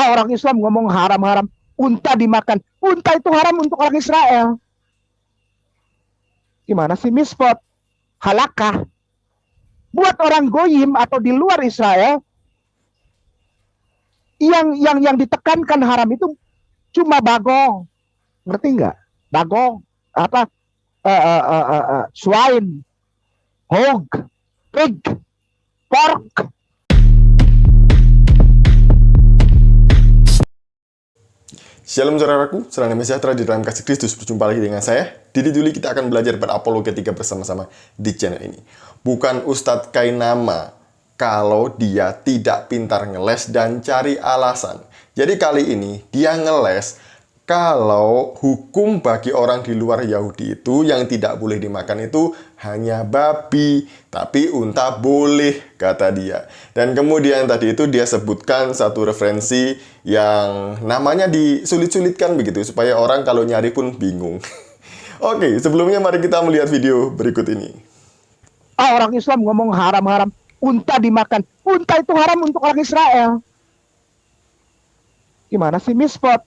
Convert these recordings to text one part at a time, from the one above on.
Orang Islam ngomong haram-haram, unta dimakan. Unta itu haram untuk orang Israel. Gimana sih mispot? Halakah. Buat orang goyim atau di luar Israel, yang ditekankan haram itu cuma bagong. Ngerti nggak? Bagong. Apa? Swine. Hog. Pig. Pork. Shalom saudaraku, salam damai sejahtera di dalam kasih Kristus. Berjumpa lagi dengan saya, Didi Juli. Kita akan belajar berapologetika bersama-sama di channel ini. Bukan Ustadz Kainama kalau dia tidak pintar ngeles dan cari alasan. Jadi kali ini dia ngeles kalau hukum bagi orang di luar Yahudi itu yang tidak boleh dimakan itu hanya babi, tapi unta boleh, kata dia. Dan kemudian tadi itu dia sebutkan satu referensi yang namanya disulit-sulitkan begitu, supaya orang kalau nyari pun bingung. Oke, sebelumnya mari kita melihat video berikut ini. Orang Islam ngomong haram-haram, unta dimakan. Unta itu haram untuk orang Israel. Gimana sih mispot?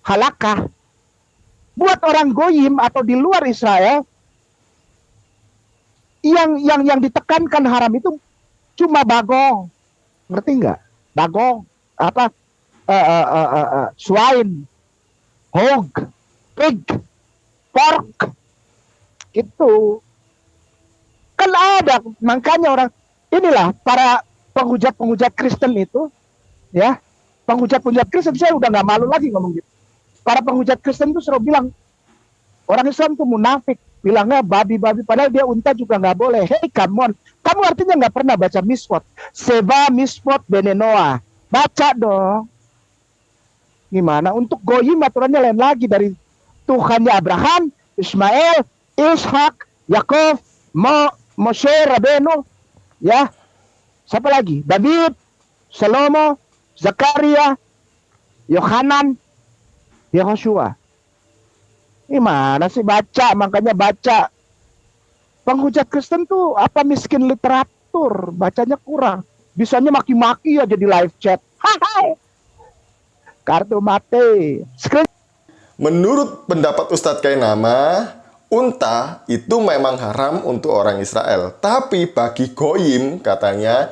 Halakah. Buat orang goyim atau di luar Israel, yang ditekankan haram itu cuma bagong. Ngerti nggak? Bagong. Apa? Swine. Hog. Pig. Pork. Itu. Kan ada. Makanya orang, inilah para penghujat-penghujat Kristen itu, ya. Penghujat-penghujat Kristen, saya udah nggak malu lagi ngomong gitu. Para penghujat Kristen itu selalu bilang, orang Islam itu munafik. Bilangnya babi-babi, padahal dia unta juga nggak boleh. Hey, come on. Kamu artinya nggak pernah baca Miswot. Seba Miswot Benenoa. Baca dong. Gimana? Untuk goyim aturannya lain lagi dari Tuhannya Abraham, Ismail, Ishak, Yakov, Moshe, Rabenu. Ya. Siapa lagi? David, Salomo, Zakaria, Yohanan, Yehoshua. Gimana sih baca? Makanya baca. Penghujat Kristen tuh apa miskin literatur, bacanya kurang. Bisanya maki-maki aja di live chat. Hai. Kartu mati. Menurut pendapat Ustadz Kainama, unta itu memang haram untuk orang Israel. Tapi bagi goyim, katanya,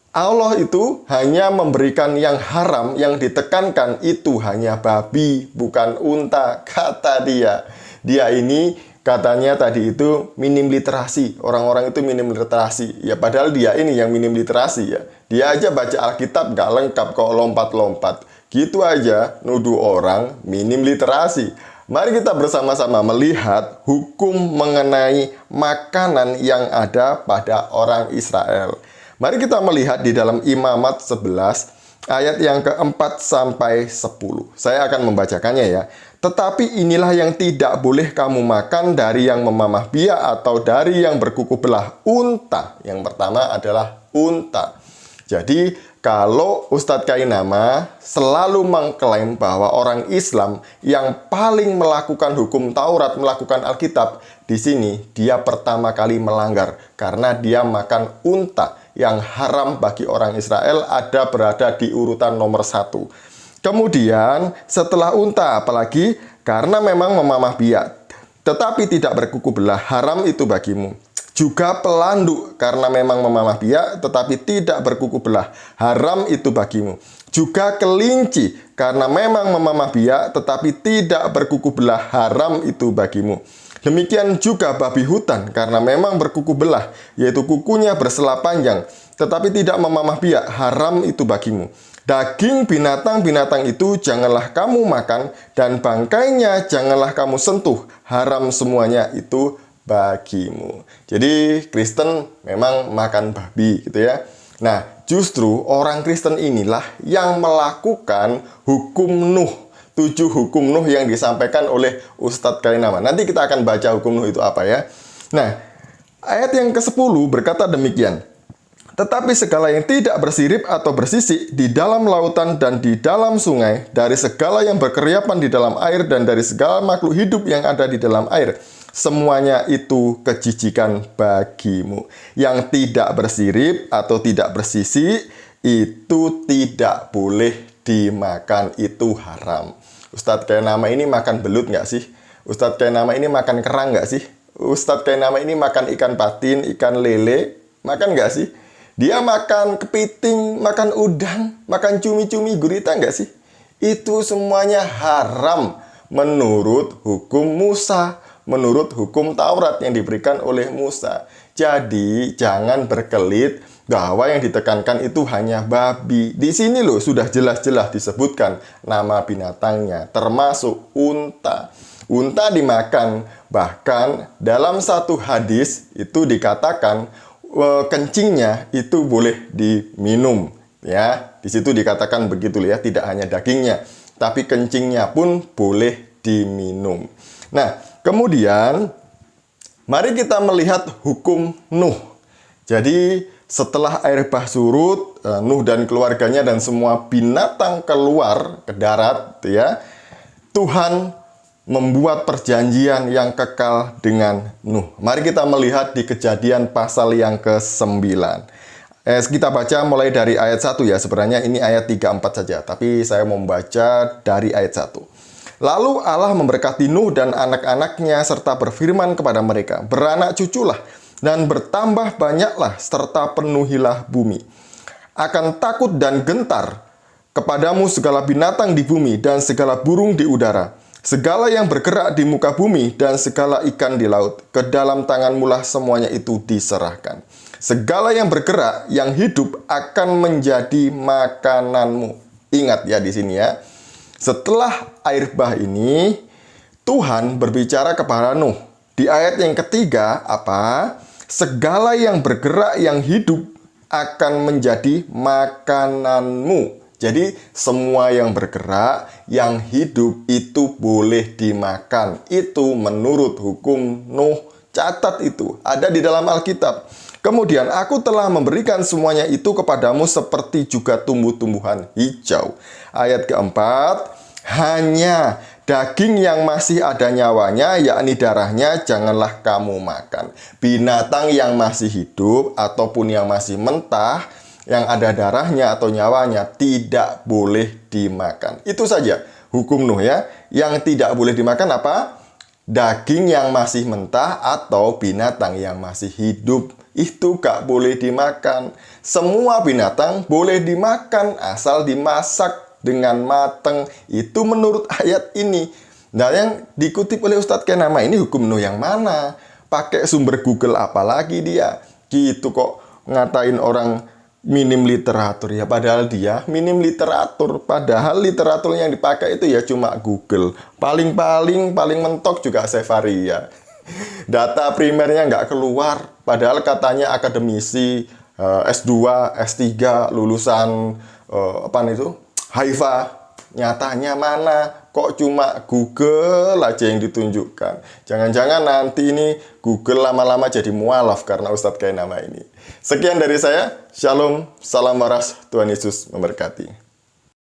Allah itu hanya memberikan yang haram, yang ditekankan itu hanya babi, bukan unta, kata dia. Dia ini katanya tadi itu minim literasi, orang-orang itu minim literasi. Ya padahal dia ini yang minim literasi ya. Dia aja baca Alkitab gak lengkap kok lompat-lompat. Gitu aja nuduh orang minim literasi. Mari kita bersama-sama melihat hukum mengenai makanan yang ada pada orang Israel. Mari kita melihat di dalam Imamat 11 ayat yang keempat sampai 10. Saya akan membacakannya ya. Tetapi inilah yang tidak boleh kamu makan dari yang memamah biak atau dari yang berkuku belah, unta. Yang pertama adalah unta. Jadi kalau Ustadz Kainama selalu mengklaim bahwa orang Islam yang paling melakukan hukum Taurat, melakukan Alkitab, di sini dia pertama kali melanggar karena dia makan unta yang haram bagi orang Israel, ada berada di urutan nomor 1. Kemudian setelah unta, apalagi karena memang memamah biak tetapi tidak berkuku belah, haram itu bagimu. Juga pelanduk karena memang memamah biak tetapi tidak berkuku belah, haram itu bagimu. Juga kelinci karena memang memamah biak tetapi tidak berkuku belah, haram itu bagimu. Demikian juga babi hutan karena memang berkuku belah, yaitu kukunya bersela panjang tetapi tidak memamah biak, haram itu bagimu. Daging binatang-binatang itu janganlah kamu makan, dan bangkainya janganlah kamu sentuh, haram semuanya itu bagimu. Jadi Kristen memang makan babi gitu ya. Nah, justru orang Kristen inilah yang melakukan hukum Nuh. 7 hukum Nuh yang disampaikan oleh Ustadz Kainama. Nanti kita akan baca hukum Nuh itu apa ya. Nah, ayat yang ke-10 berkata demikian. Tetapi segala yang tidak bersirip atau bersisik di dalam lautan dan di dalam sungai, dari segala yang berkeriapan di dalam air dan dari segala makhluk hidup yang ada di dalam air, semuanya itu kejijikan bagimu. Yang tidak bersirip atau tidak bersisik itu tidak boleh dimakan, itu haram. Ustadz Kainama ini makan belut nggak sih? Ustadz Kainama ini makan kerang nggak sih? Ustadz Kainama ini makan ikan patin, ikan lele, makan nggak sih? Dia makan kepiting, makan udang, makan cumi-cumi gurita nggak sih? Itu semuanya haram menurut hukum Musa, menurut hukum Taurat yang diberikan oleh Musa. Jadi jangan berkelit bahwa yang ditekankan itu hanya babi. Di sini loh sudah jelas-jelas disebutkan nama binatangnya, termasuk unta. Unta dimakan, bahkan dalam satu hadis itu dikatakan kencingnya itu boleh diminum. Ya, di situ dikatakan begitu ya, tidak hanya dagingnya, tapi kencingnya pun boleh diminum. Nah, kemudian mari kita melihat hukum Nuh. Jadi setelah air bah surut, Nuh dan keluarganya dan semua binatang keluar ke darat, ya, Tuhan membuat perjanjian yang kekal dengan Nuh. Mari kita melihat di Kejadian pasal yang ke-9. Kita baca mulai dari ayat 1 ya. Sebenarnya ini ayat 3-4 saja, tapi saya mau membaca dari ayat 1. Lalu Allah memberkati Nuh dan anak-anaknya serta berfirman kepada mereka, beranak cuculah dan bertambah banyaklah serta penuhilah bumi. Akan takut dan gentar kepadamu segala binatang di bumi dan segala burung di udara, segala yang bergerak di muka bumi dan segala ikan di laut. Ke dalam tanganmulah semuanya itu diserahkan. Segala yang bergerak, yang hidup akan menjadi makananmu. Ingat ya di sini ya. Setelah air bah ini, Tuhan berbicara kepada Nuh. Di ayat yang ketiga, apa? Segala yang bergerak, yang hidup akan menjadi makananmu. Jadi, semua yang bergerak, yang hidup itu boleh dimakan. Itu menurut hukum Nuh. Catat itu, ada di dalam Alkitab. Kemudian, aku telah memberikan semuanya itu kepadamu seperti juga tumbuh-tumbuhan hijau. Ayat keempat, hanya daging yang masih ada nyawanya, yakni darahnya, janganlah kamu makan. Binatang yang masih hidup ataupun yang masih mentah, yang ada darahnya atau nyawanya, tidak boleh dimakan. Itu saja hukum Nuh ya. Yang tidak boleh dimakan apa? Daging yang masih mentah atau binatang yang masih hidup. Itu gak boleh dimakan. Semua binatang boleh dimakan asal dimasak dengan matang. Itu menurut ayat ini. Nah, yang dikutip oleh Ustadz Kainama ini hukum Nuh yang mana? Pakai sumber Google apa lagi dia? Gitu kok ngatain orang minim literatur ya. Padahal dia minim literatur. Padahal literatur yang dipakai itu ya cuma Google. Paling mentok juga Sefaria. Data primernya nggak keluar. Padahal katanya akademisi S2, S3, lulusan Haifa. Nyatanya mana? Kok cuma Google aja yang ditunjukkan? Jangan-jangan nanti ini Google lama-lama jadi mualaf karena Ustadz Kainama ini. Sekian dari saya. Shalom, salam waras, Tuhan Yesus memberkati.